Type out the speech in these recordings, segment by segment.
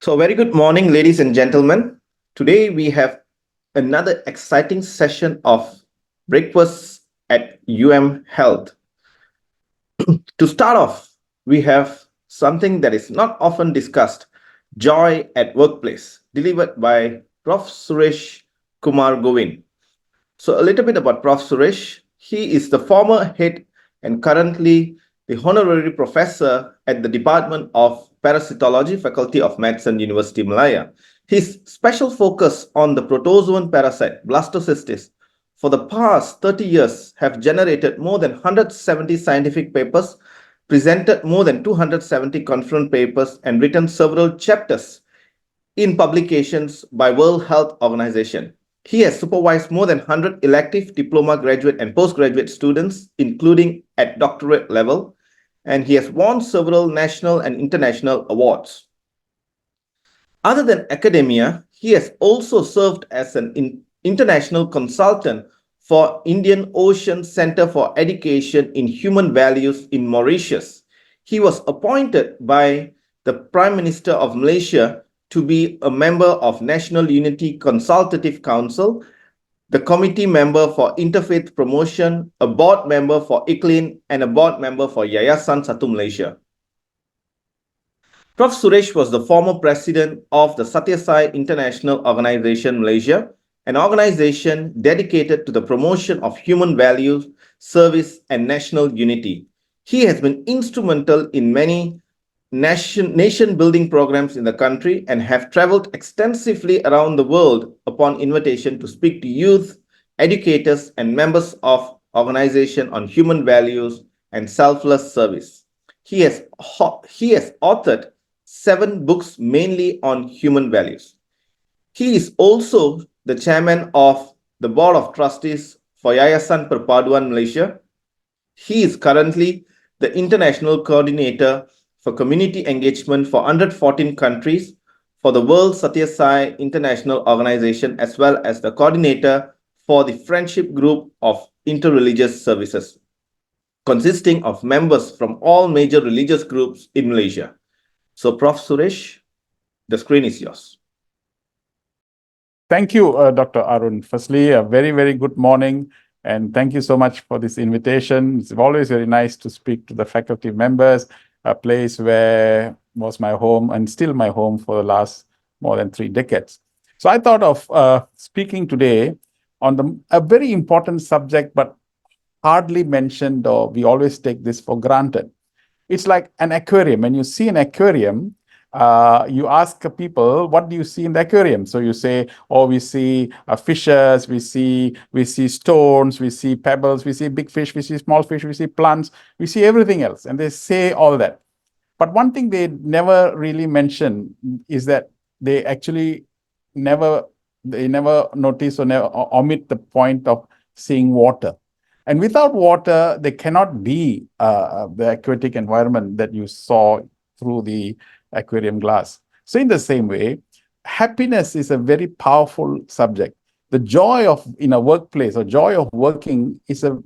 So, very good morning, ladies and gentlemen. Today we have another exciting session of breakfast at UMHealth. To start off, we have something that is not often discussed: joy at workplace, delivered by Prof. Suresh Kumar Govind. So, a little bit about Prof. Suresh. He is the former head and currently the honorary professor at the Department of Parasitology, Faculty of Medicine, University Malaya. His special focus on the protozoan parasite, blastocystis, for the past 30 years have generated more than 170 scientific papers, presented more than 270 conference papers, and written several chapters in publications by World Health Organization. He has supervised more than 100 elective diploma graduate and postgraduate students, including at doctorate level, and he has won several national and international awards. Other than academia, he has also served as an international consultant for Indian Ocean Center for Education in Human Values in Mauritius. He was appointed by the Prime Minister of Malaysia to be a member of National Unity Consultative Council, the committee member for Interfaith Promotion, a board member for ICLIN, and a board member for Yayasan Satu Malaysia. Prof. Suresh was the former president of the Satyasai International Organization Malaysia, an organization dedicated to the promotion of human values, service, and national unity. He has been instrumental in many nation-building programs in the country and have traveled extensively around the world upon invitation to speak to youth, educators, and members of organization on human values and selfless service. He has authored 7 books mainly on human values. He is also the chairman of the Board of Trustees for Yayasan Perpaduan Malaysia. He is currently the international coordinator for community engagement for 114 countries for the World Satyasai International Organization, as well as the coordinator for the Friendship Group of Interreligious Services, consisting of members from all major religious groups in Malaysia. So, Prof. Suresh, the screen is yours. Thank you, Dr. Arun. Firstly, a very, very good morning, and thank you so much for this invitation. It's always very nice to speak to the faculty members, a place where was my home and still my home for the last more than 3 decades. So I thought of speaking today on a very important subject, but hardly mentioned, or we always take this for granted. It's like an aquarium. When you see an aquarium, you ask people, what do you see in the aquarium? So you say, oh, we see fishes, we see stones, we see pebbles, we see big fish, we see small fish, we see plants, we see everything else. And they say all that. But one thing they never really mention is that they actually never notice or never omit the point of seeing water. And without water, there cannot be the aquatic environment that you saw through the aquarium glass. So in the same way, happiness is a very powerful subject. The joy of in a workplace or joy of working is a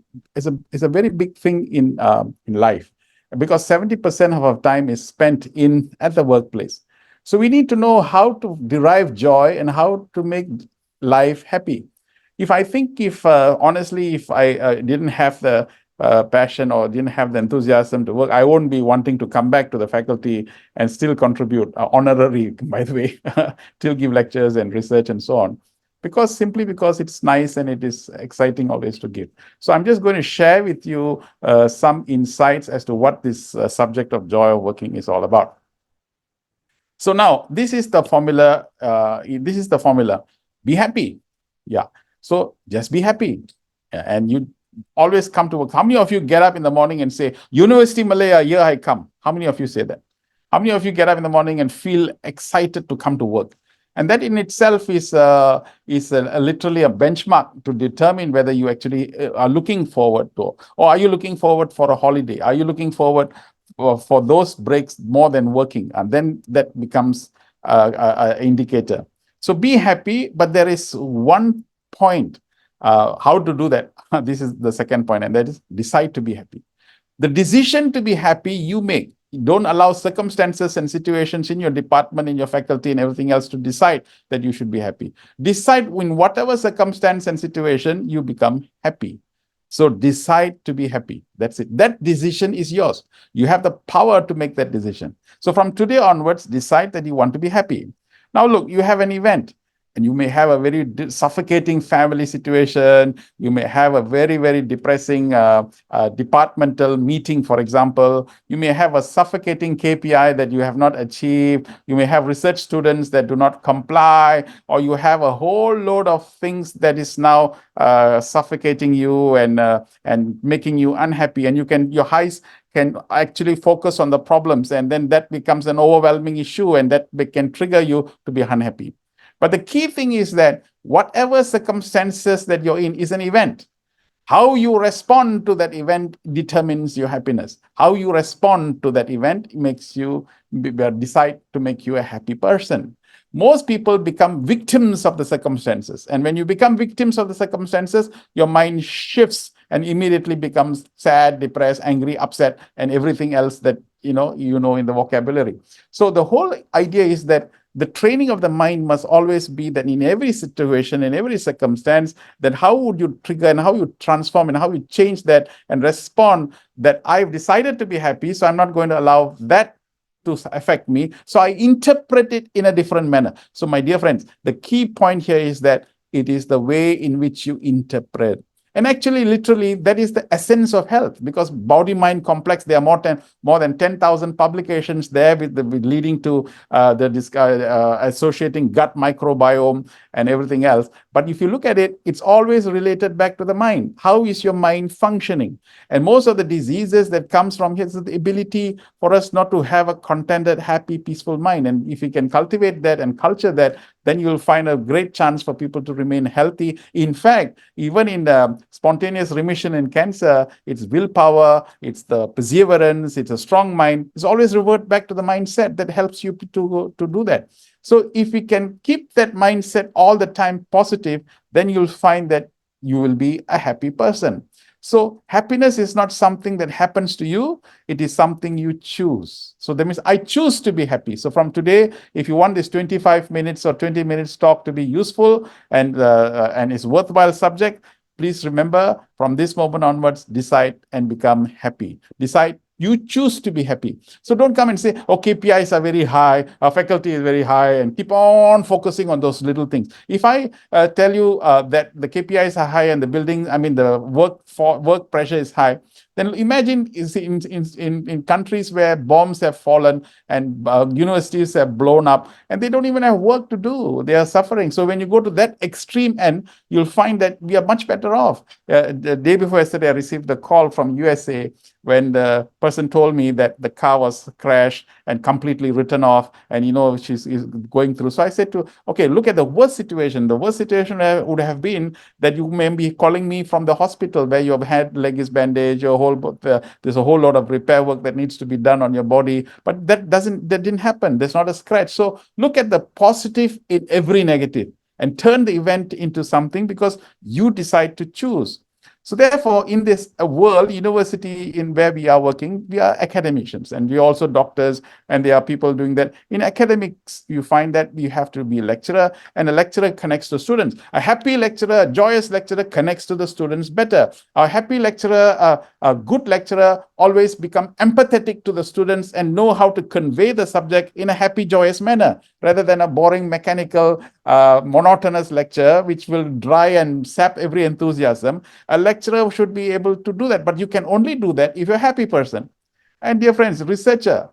very big thing in life, because 70% of our time is spent at the workplace. So we need to know how to derive joy and how to make life happy. If honestly, if I didn't have the passion or didn't have the enthusiasm to work, I won't be wanting to come back to the faculty and still contribute honorary, by the way, still give lectures and research and so on, simply because it's nice and it is exciting always to give. So I'm just going to share with you some insights as to what this subject of joy of working is all about. So now this is the formula. Be happy. Yeah. So just be happy. And you always come to work. How many of you get up in the morning and say, University Malaya, here I come? How many of you say that? How many of you get up in the morning and feel excited to come to work? And that in itself is literally a benchmark to determine whether you actually are looking forward to, or are you looking forward for a holiday? Are you looking forward for those breaks more than working? And then that becomes an indicator. So be happy, but there is one point, how to do that. This is the second point, and that is decide to be happy. The decision to be happy you make. Don't allow circumstances and situations in your department, in your faculty, and everything else to decide that you should be happy. Decide in whatever circumstance and situation you become happy. So decide to be happy. That's it. That decision is yours. You have the power to make that decision. So from today onwards, decide that you want to be happy. Now, look, you have an event and you may have a very suffocating family situation. You may have a very, very depressing departmental meeting, for example. You may have a suffocating KPI that you have not achieved. You may have research students that do not comply, or you have a whole load of things that is now suffocating you and making you unhappy. And your highs can actually focus on the problems, and then that becomes an overwhelming issue, and that can trigger you to be unhappy. But the key thing is that whatever circumstances that you're in is an event. How you respond to that event determines your happiness. How you respond to that event makes you decide to make you a happy person. Most people become victims of the circumstances. And when you become victims of the circumstances, your mind shifts and immediately becomes sad, depressed, angry, upset, and everything else that you know in the vocabulary. So the whole idea is that the training of the mind must always be that in every situation, in every circumstance, that how would you trigger and how you transform and how you change that and respond that I've decided to be happy, so I'm not going to allow that to affect me. So I interpret it in a different manner. So my dear friends, the key point here is that it is the way in which you interpret. And actually, literally, that is the essence of health, because body-mind complex, there are more than 10,000 publications there with leading to associating gut microbiome and everything else. But if you look at it, it's always related back to the mind. How is your mind functioning? And most of the diseases that comes from here is the ability for us not to have a contented, happy, peaceful mind. And if we can cultivate that and culture that, then you'll find a great chance for people to remain healthy. In fact, even in the spontaneous remission in cancer, it's willpower, it's the perseverance, it's a strong mind. It's always revert back to the mindset that helps you to do that. So if we can keep that mindset all the time positive, then you'll find that you will be a happy person. So happiness is not something that happens to you. It is something you choose. So that means I choose to be happy. So from today, if you want this 25 minutes or 20 minutes talk to be useful and is worthwhile subject, please remember from this moment onwards, decide and become happy. Decide. You choose to be happy. So don't come and say, oh, KPIs are very high, our faculty is very high, and keep on focusing on those little things. If I tell you that the KPIs are high and the work pressure is high, then imagine in countries where bombs have fallen and universities have blown up and they don't even have work to do. They are suffering. So when you go to that extreme end, you'll find that we are much better off. The day before yesterday, I received a call from USA when the person told me that the car was crashed and completely written off, and she's going through. So I said okay, look at the worst situation. The worst situation would have been that you may be calling me from the hospital where your leg is bandaged, there's a whole lot of repair work that needs to be done on your body, but that didn't happen. There's not a scratch. So look at the positive in every negative and turn the event into something, because you decide to choose. So therefore, in this world, university in where we are working, we are academicians and we are also doctors, and there are people doing that. In academics, you find that you have to be a lecturer, and a lecturer connects to students. A happy lecturer, a joyous lecturer connects to the students better. A happy lecturer, a good lecturer always become empathetic to the students and know how to convey the subject in a happy, joyous manner, rather than a boring, mechanical, monotonous lecture, which will dry and sap every enthusiasm. A lecturer should be able to do that, but you can only do that if you're a happy person. And dear friends, researcher,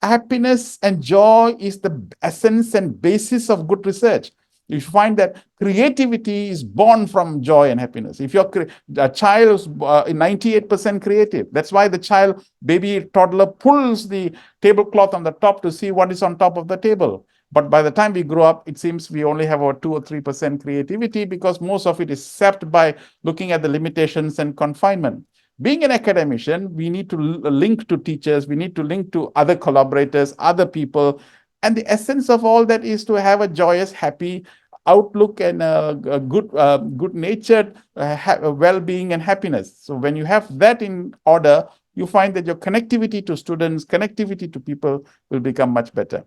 happiness and joy is the essence and basis of good research. You find that creativity is born from joy and happiness. If a child is 98% creative, that's why the child, baby toddler, pulls the tablecloth on the top to see what is on top of the table. But by the time we grow up, it seems we only have about 2 or 3% creativity, because most of it is sapped by looking at the limitations and confinement. Being an academician, we need to link to teachers, we need to link to other collaborators, other people. And the essence of all that is to have a joyous, happy outlook and a good-natured well-being and happiness. So when you have that in order, you find that your connectivity to students, connectivity to people will become much better.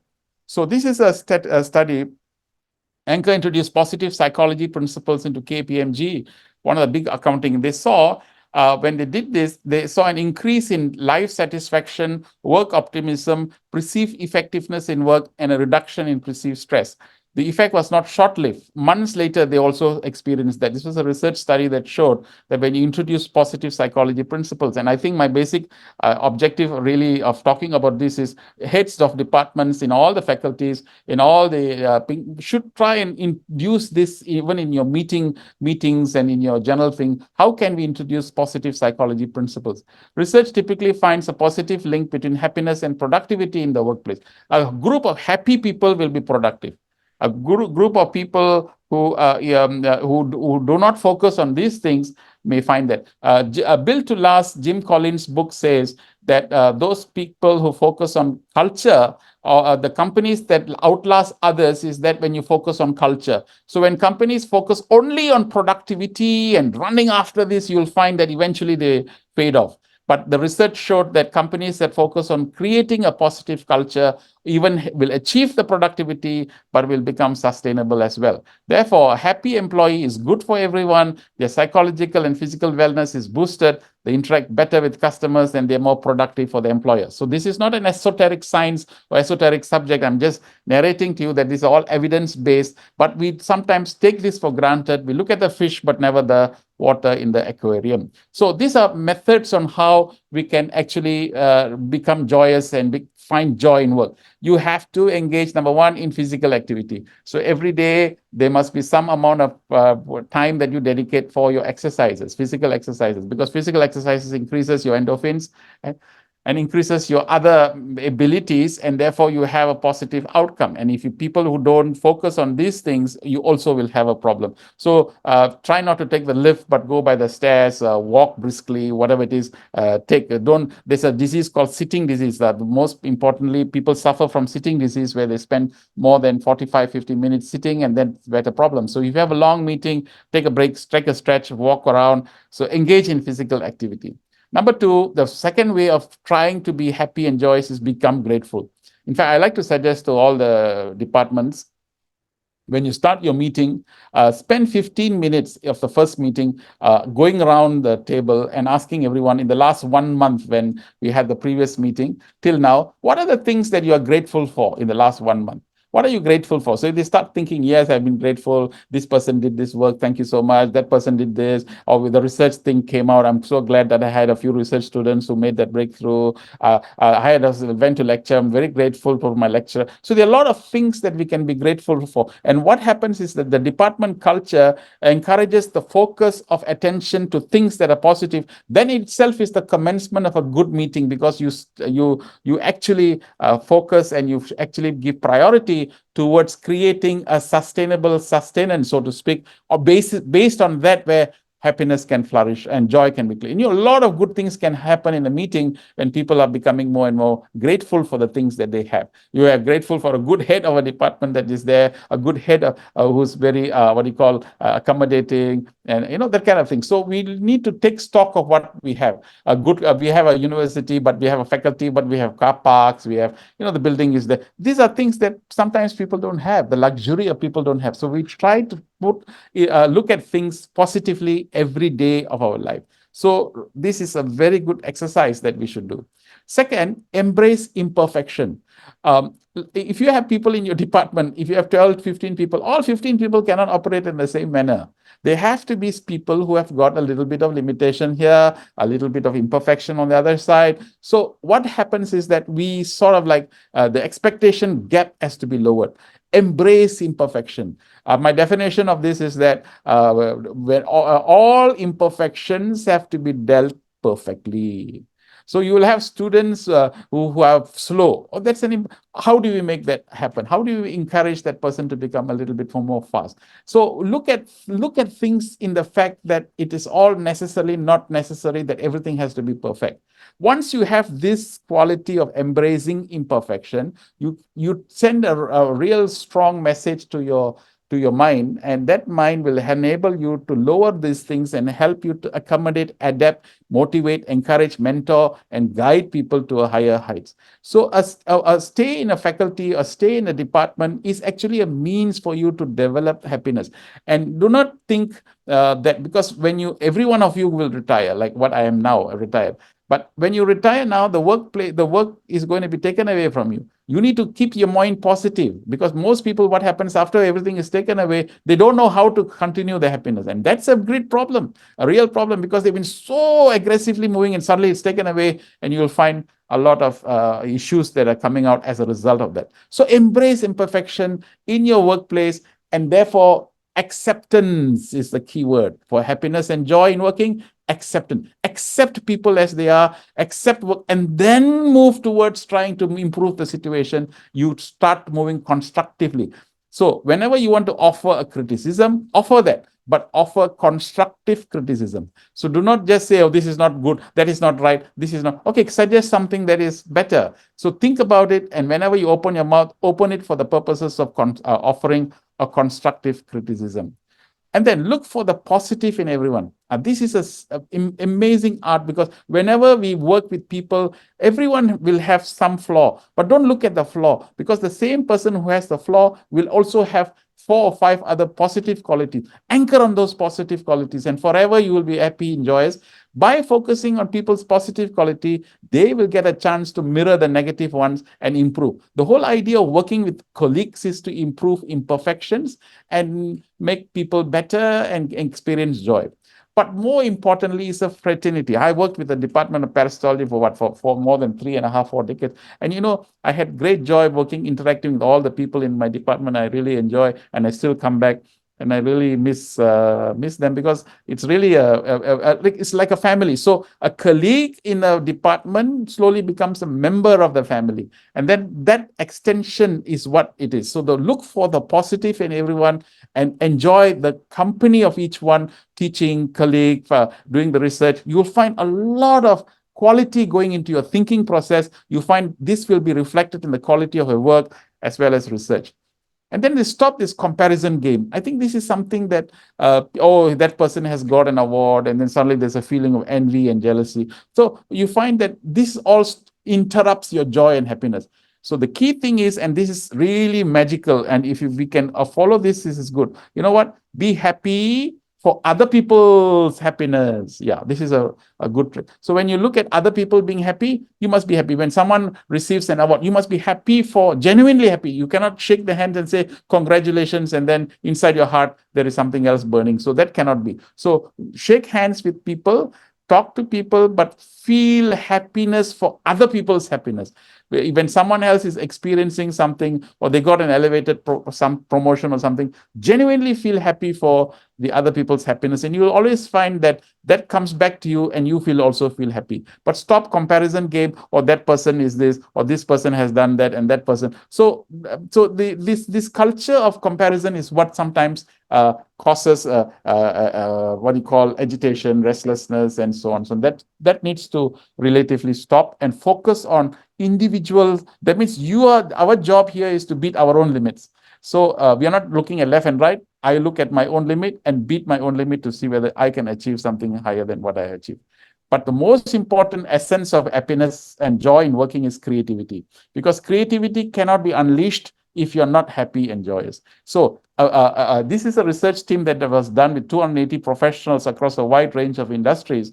So this is a study. Anchor introduced positive psychology principles into KPMG, one of the big accounting. They saw when they did this, they saw an increase in life satisfaction, work optimism, perceived effectiveness in work, and a reduction in perceived stress. The effect was not short-lived. Months later, they also experienced that. This was a research study that showed that when you introduce positive psychology principles, and I think my basic objective really of talking about this is heads of departments in all the faculties, in all the should try and induce this even in your meetings and in your general thing. How can we introduce positive psychology principles? Research typically finds a positive link between happiness and productivity in the workplace. A group of happy people will be productive. A group of people who do not focus on these things may find that. Built to Last, Jim Collins' book says that those people who focus on culture, or the companies that outlast others, is that when you focus on culture. So when companies focus only on productivity and running after this, you'll find that eventually they fade off. But the research showed that companies that focus on creating a positive culture even will achieve the productivity, but will become sustainable as well. Therefore, a happy employee is good for everyone. Their psychological and physical wellness is boosted. They interact better with customers and they're more productive for the employer. So this is not an esoteric science or esoteric subject. I'm just narrating to you that this is all evidence-based, but we sometimes take this for granted. We look at the fish, but never the water in the aquarium. So these are methods on how we can actually become joyous and find joy in work. You have to engage, number one, in physical activity. So every day there must be some amount of time that you dedicate for your exercises, physical exercises, because physical exercises increases your endorphins and increases your other abilities, and therefore you have a positive outcome. And if you people who don't focus on these things, you also will have a problem. So try not to take the lift, but go by the stairs, walk briskly, whatever it is. There's a disease called sitting disease that most importantly, people suffer from sitting disease where they spend more than 45, 50 minutes sitting, and then that's a problem. So if you have a long meeting, take a break, take a stretch, walk around. So engage in physical activity. Number two, the second way of trying to be happy and joyous is become grateful. In fact, I like to suggest to all the departments, when you start your meeting, spend 15 minutes of the first meeting going around the table and asking everyone in the last 1 month when we had the previous meeting till now, what are the things that you are grateful for in the last 1 month? What are you grateful for? So if they start thinking, yes, I've been grateful. This person did this work. Thank you so much. That person did this. Or with the research thing came out. I'm so glad that I had a few research students who made that breakthrough. Went to lecture. I'm very grateful for my lecturer. So there are a lot of things that we can be grateful for. And what happens is that the department culture encourages the focus of attention to things that are positive. Then itself is the commencement of a good meeting, because you actually focus and you actually give priority towards creating a sustainable sustenance, so to speak, or based on that, where happiness can flourish and joy can be clear. A lot of good things can happen in a meeting when people are becoming more and more grateful for the things that they have. You are grateful for a good head of a department that is there, a good head who's very, accommodating, and that kind of thing. So we need to take stock of what we have. We have a university, but we have a faculty, but we have car parks, we have, the building is there. These are things that sometimes people don't have, the luxury of people don't have. So we try to look at things positively every day of our life. So this is a very good exercise that we should do. Second, embrace imperfection. If you have people in your department, if you have 12, 15 people, all 15 people cannot operate in the same manner. There have to be people who have got a little bit of limitation here, a little bit of imperfection on the other side. So what happens is that we sort of the expectation gap has to be lowered. Embrace imperfection. My definition of this is that when all imperfections have to be dealt perfectly. So you will have students who are slow. How do we make that happen? How do we encourage that person to become a little bit more fast? So look at things in the fact that it is all necessarily not necessary that everything has to be perfect. Once you have this quality of embracing imperfection, you send a real strong message to your to your mind, and that mind will enable you to lower these things and help you to accommodate, adapt, motivate, encourage, mentor, and guide people to a higher heights. So a stay in a faculty, a stay in a department is actually a means for you to develop happiness. And do not think that because when you, every one of you will retire, like what I am now, retired. But when you retire now, the work is going to be taken away from you. You need to keep your mind positive, because most people, what happens after everything is taken away, they don't know how to continue the happiness. And that's a great problem, a real problem, because they've been so aggressively moving and suddenly it's taken away, and you will find a lot of issues that are coming out as a result of that. So embrace imperfection in your workplace, and therefore acceptance is the key word for happiness and joy in working. Acceptance. Accept people as they are, accept work, and then move towards trying to improve the situation. You start moving constructively. So whenever you want to offer a criticism, offer that, but offer constructive criticism. So do not just say, oh, this is not good, that is not right, this is not okay. Suggest something that is better. So think about it, and whenever you open your mouth, open it for the purposes of offering a constructive criticism. And then look for the positive in everyone. This is an amazing art, because whenever we work with people, everyone will have some flaw, but don't look at the flaw, because the same person who has the flaw will also have 4 or 5 other positive qualities. Anchor on those positive qualities, and forever you will be happy and joyous. By focusing on people's positive quality, they will get a chance to mirror the negative ones and improve. The whole idea of working with colleagues is to improve imperfections and make people better and experience joy. But more importantly is a fraternity. I worked with the Department of Parasitology for more than 3.5, 4 decades. And I had great joy working, interacting with all the people in my department. I really enjoy, and I still come back, and I really miss them, because it's really it's like a family. So a colleague in a department slowly becomes a member of the family, and then that extension is what it is. So look for the positive in everyone and enjoy the company of each one, teaching, colleague, doing the research. You'll find a lot of quality going into your thinking process. You find this will be reflected in the quality of your work as well as research. And then they stop this comparison game. I think this is something that, that person has got an award, and then suddenly there's a feeling of envy and jealousy. So you find that this all interrupts your joy and happiness. So the key thing is, and this is really magical, and if we can follow this, this is good. You know what? Be happy for other people's happiness. Yeah, this is a good trick. So when you look at other people being happy, you must be happy. When someone receives an award, you must be happy, for genuinely happy. You cannot shake the hand and say congratulations, and then inside your heart there is something else burning. So that cannot be. So shake hands with people, talk to people, but feel happiness for other people's happiness. When someone else is experiencing something, or they got an elevated some promotion or something, genuinely feel happy for the other people's happiness, and you will always find that that comes back to you, and you also feel happy. But stop comparison game, or that person is this, or this person has done that, and that person. So this culture of comparison is what sometimes causes what you call agitation, restlessness, and so on. So that needs to relatively stop and focus on individuals. That means our job here is to beat our own limits. So we are not looking at left and right. I look at my own limit and beat my own limit to see whether I can achieve something higher than what I achieve. But the most important essence of happiness and joy in working is creativity, because creativity cannot be unleashed if you're not happy and joyous. So this is a research team that was done with 280 professionals across a wide range of industries.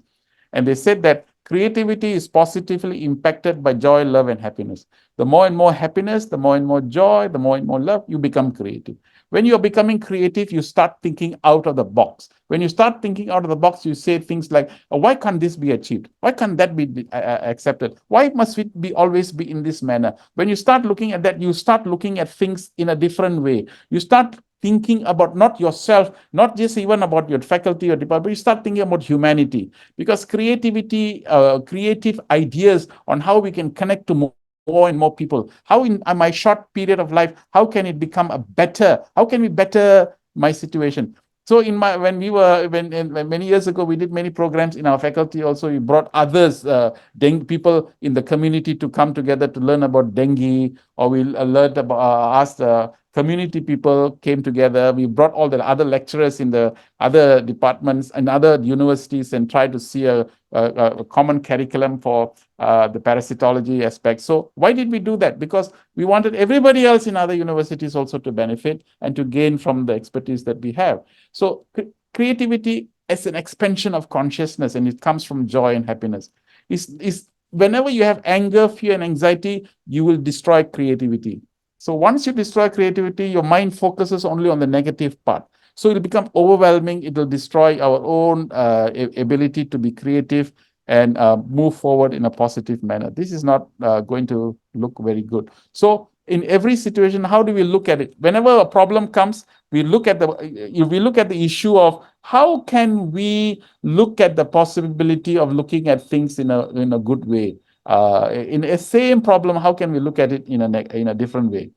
And they said that creativity is positively impacted by joy, love, and happiness. The more and more happiness, the more and more joy, the more and more love, you become creative. When you're becoming creative, you start thinking out of the box. When you start thinking out of the box, you say things like, oh, why can't this be achieved? Why can't that be accepted? Why must it be always be in this manner? When you start looking at that, you start looking at things in a different way. You start thinking about not yourself, not just even about your faculty or department, but you start thinking about humanity. Because creativity, creative ideas on how we can connect to more and more people, how in my short period of life, how can it become how can we better my situation? So when many years ago, we did many programs in our faculty. Also, we brought others, people in the community to come together to learn about dengue or we alert about, asked community people came together. We brought all the other lecturers in the other departments and other universities and tried to see a common curriculum for the parasitology aspect. So why did we do that? Because we wanted everybody else in other universities also to benefit and to gain from the expertise that we have. So creativity is an expansion of consciousness, and it comes from joy and happiness. Is whenever you have anger, fear, and anxiety, you will destroy creativity. So once you destroy creativity, your mind focuses only on the negative part. So it'll become overwhelming. It will destroy our own ability to be creative and move forward in a positive manner. This is not going to look very good. So in every situation, how do we look at it? Whenever a problem comes, we look at the issue of how can we look at the possibility of looking at things in a good way. In a same problem, how can we look at it in a different way?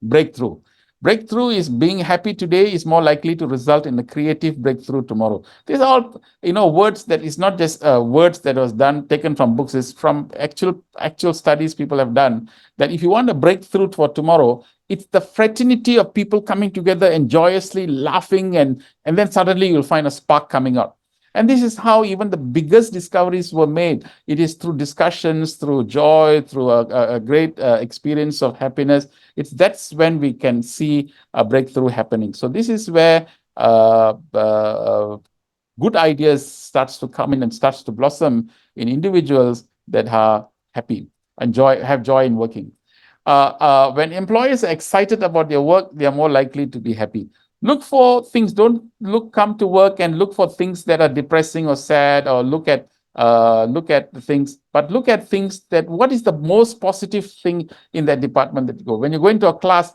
Breakthrough. Breakthrough is being happy today is more likely to result in a creative breakthrough tomorrow. These are all, words that is not just words that was taken from books. It's from actual studies people have done. That if you want a breakthrough for tomorrow, it's the fraternity of people coming together and joyously laughing, and then suddenly you'll find a spark coming out. And this is how even the biggest discoveries were made. It is through discussions, through joy, through a great experience of happiness. That's when we can see a breakthrough happening. So this is where good ideas starts to come in and starts to blossom in individuals that are happy and have joy in working. When employers are excited about their work, they are more likely to be happy. Look for things. Don't come to work and look for things that are depressing or sad, or look at the things, but look at things that what is the most positive thing in that department that you go. When you go into a class,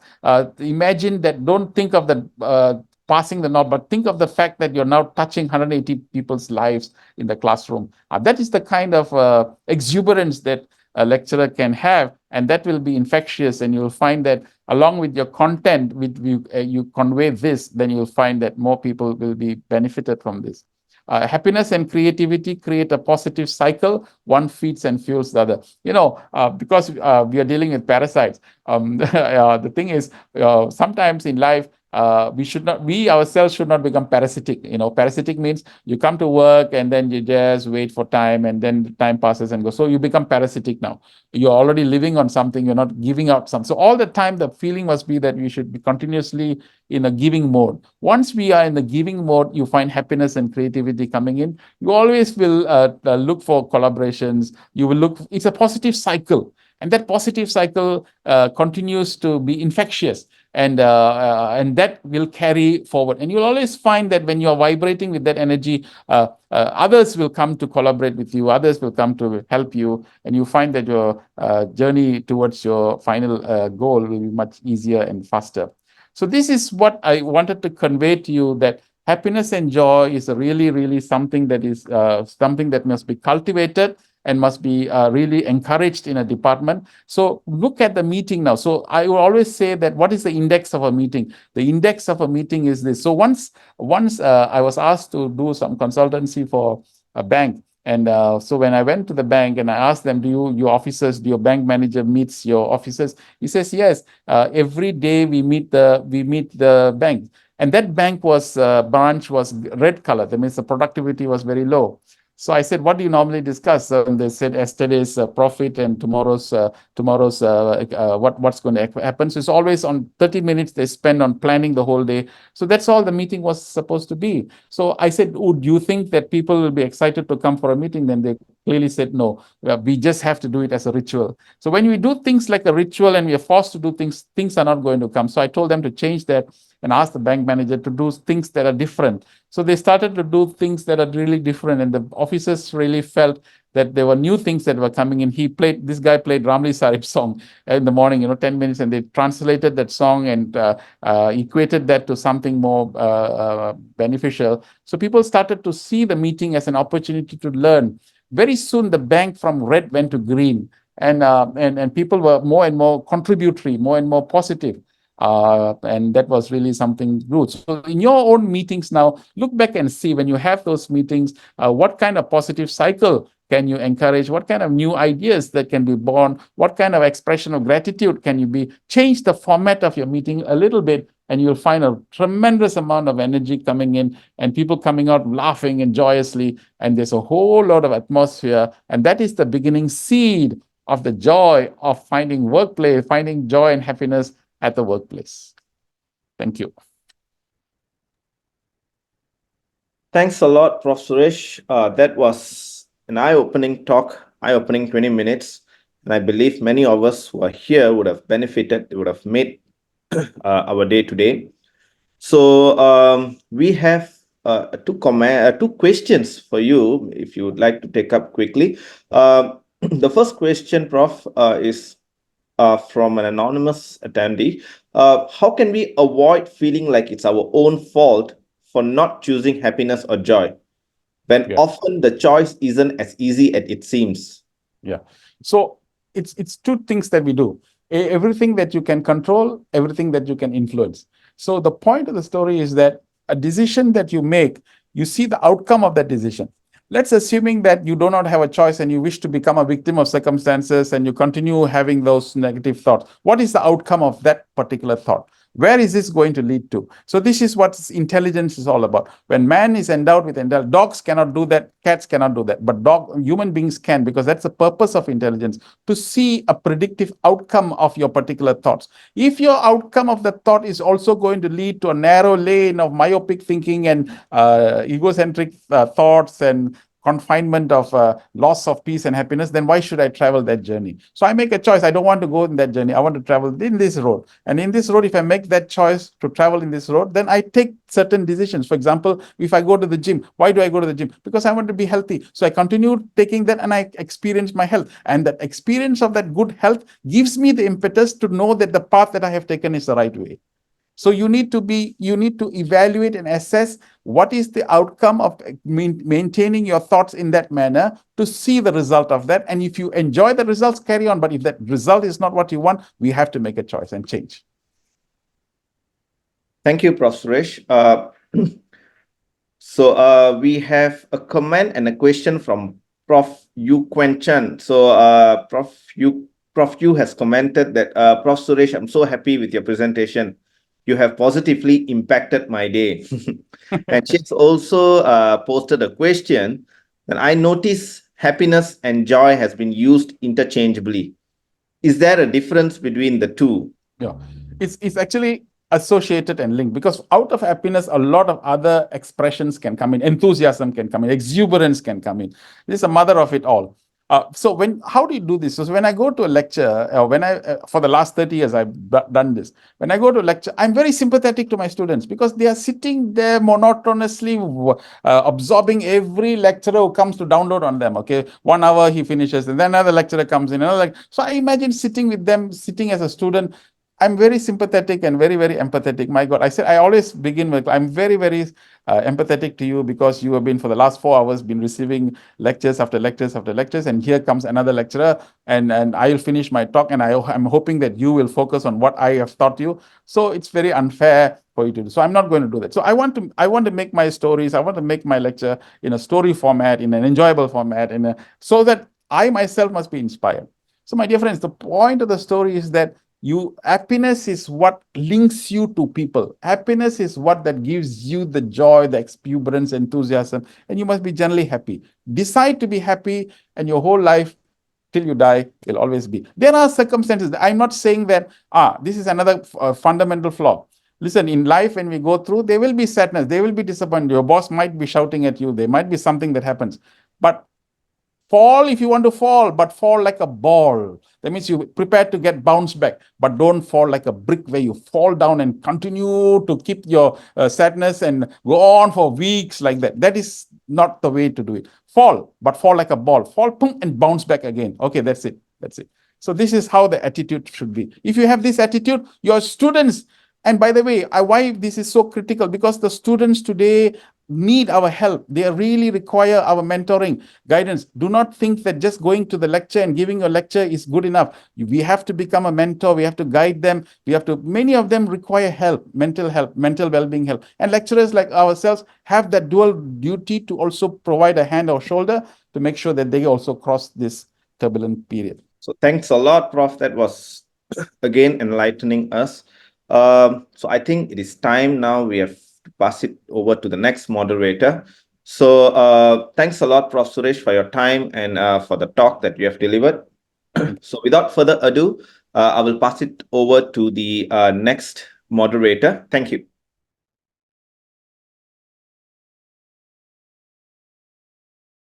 imagine that. Don't think of the passing the knob, but think of the fact that you're now touching 180 people's lives in the classroom. That is the kind of exuberance that a lecturer can have, and that will be infectious. And you'll find that along with your content, with you convey this, then you'll find that more people will be benefited from this. Happiness and creativity create a positive cycle. One feeds and fuels the other. Because we are dealing with parasites. The thing is, sometimes in life, we ourselves should not become parasitic. Parasitic means you come to work and then you just wait for time, and then the time passes and goes. So you become parasitic now. You're already living on something. You're not giving out some. So all the time, the feeling must be that we should be continuously in a giving mode. Once we are in the giving mode, you find happiness and creativity coming in. You always will look for collaborations. You will look. It's a positive cycle, and that positive cycle continues to be infectious. And that will carry forward. And you'll always find that when you're vibrating with that energy, others will come to collaborate with you. Others will come to help you. And you find that your journey towards your final goal will be much easier and faster. So this is what I wanted to convey to you, that happiness and joy is really, really something that is something that must be cultivated and must be really encouraged in a department. So look at the meeting now. So I will always say that what is the index of a meeting? The index of a meeting is this. So once I was asked to do some consultancy for a bank. And so when I went to the bank and I asked them, do your bank manager meets your officers? He says, yes, every day we meet the bank. And that bank branch was red color. That means the productivity was very low. So I said, what do you normally discuss? And they said, yesterday's profit and tomorrow's what's going to happen. So it's always on 30 minutes they spend on planning the whole day. So that's all the meeting was supposed to be. So I said, do you think that people will be excited to come for a meeting? Then they clearly said, no, we just have to do it as a ritual. So when we do things like a ritual and we are forced to do things are not going to come. So I told them to change that and ask the bank manager to do things that are different. So they started to do things that are really different, and the officers really felt that there were new things that were coming in. This guy played Ramli Sarip's song in the morning, 10 minutes, and they translated that song and equated that to something more beneficial. So people started to see the meeting as an opportunity to learn. Very soon, the bank from red went to green, and people were more and more contributory, more and more positive. And that was really something good. So in your own meetings now, look back and see when you have those meetings, what kind of positive cycle can you encourage, what kind of new ideas that can be born, what kind of expression of gratitude can you be, change the format of your meeting a little bit, and you'll find a tremendous amount of energy coming in and people coming out laughing and joyously, and there's a whole lot of atmosphere, and that is the beginning seed of the joy of finding joy and happiness at the workplace. Thank you. Thanks a lot, Prof. Suresh. That was an eye-opening talk, eye-opening 20 minutes. And I believe many of us who are here would have benefited, would have made our day today. So we have two questions for you, if you would like to take up quickly. The first question, Prof, is from an anonymous attendee. How can we avoid feeling like it's our own fault for not choosing happiness or joy, when often the choice isn't as easy as it seems? Yeah. So it's two things that we do. Everything that you can control, everything that you can influence. So the point of the story is that a decision that you make, you see the outcome of that decision. Let's assuming that you do not have a choice and you wish to become a victim of circumstances and you continue having those negative thoughts. What is the outcome of that particular thought? Where is this going to lead to? So this is what intelligence is all about. When man is endowed with intelligence, dogs cannot do that, cats cannot do that, but human beings can, because that's the purpose of intelligence, to see a predictive outcome of your particular thoughts. If your outcome of the thought is also going to lead to a narrow lane of myopic thinking and egocentric thoughts and confinement of loss of peace and happiness, then why should I travel that journey? So I make a choice. I don't want to go in that journey. I want to travel in this road. And in this road, if I make that choice to travel in this road, then I take certain decisions. For example, if I go to the gym, why do I go to the gym? Because I want to be healthy. So I continue taking that and I experience my health. And that experience of that good health gives me the impetus to know that the path that I have taken is the right way. So you need to evaluate and assess what is the outcome of maintaining your thoughts in that manner to see the result of that. And if you enjoy the results, carry on. But if that result is not what you want, we have to make a choice and change. Thank you, Prof. Suresh. So we have a comment and a question from Prof. Yu Quen Chan. So Prof. Yu has commented that, Prof. Suresh, I'm so happy with your presentation. You have positively impacted my day. And she's also posted a question that I notice happiness and joy has been used interchangeably. Is there a difference between the two? Yeah, it's actually associated and linked, because out of happiness, a lot of other expressions can come in. Enthusiasm can come in, exuberance can come in. This is the mother of it all. So how do you do this? So when I go to a lecture, for the last 30 years, I've done this. When I go to a lecture, I'm very sympathetic to my students, because they are sitting there monotonously absorbing every lecturer who comes to download on them. Okay, 1 hour he finishes, and then another lecturer comes in. So I imagine sitting with them, sitting as a student. I'm very sympathetic and very, very empathetic. My God, I always begin with, I'm very, very empathetic to you, because you have been, for the last 4 hours, been receiving lectures after lectures after lectures. And here comes another lecturer, and I will finish my talk, and I'm hoping that you will focus on what I have taught you. So it's very unfair for you to do. So I'm not going to do that. So I want to make my stories, I want to make my lecture in a story format, in an enjoyable format, so that I myself must be inspired. So my dear friends, the point of the story is that happiness is what links you to people. Happiness is what that gives you the joy, the exuberance, enthusiasm, and you must be generally happy. Decide to be happy, and your whole life till you die will always be. There are circumstances. I'm not saying that this is another fundamental flaw. Listen, in life, when we go through, there will be sadness, there will be disappointment. Your boss might be shouting at you, there might be something that happens, but fall if you want to fall, but fall like a ball. That means you prepare to get bounced back, but don't fall like a brick where you fall down and continue to keep your sadness and go on for weeks like that. That is not the way to do it. Fall, but fall like a ball. Fall, boom, and bounce back again. Okay, that's it. That's it. So this is how the attitude should be. If you have this attitude, your students, and by the way, why this is so critical, because the students today need our help. They really require our mentoring, guidance. Do not think that just going to the lecture and giving a lecture is good enough. We have to become a mentor. We have to guide them. Many of them require help, mental well-being help. And lecturers like ourselves have that dual duty to also provide a hand or shoulder to make sure that they also cross this turbulent period. So thanks a lot, Prof. That was again enlightening us. So I think it is time now we have to pass it over to the next moderator. So thanks a lot, Prof. Suresh, for your time and for the talk that you have delivered. So without further ado, I will pass it over to the next moderator. Thank you.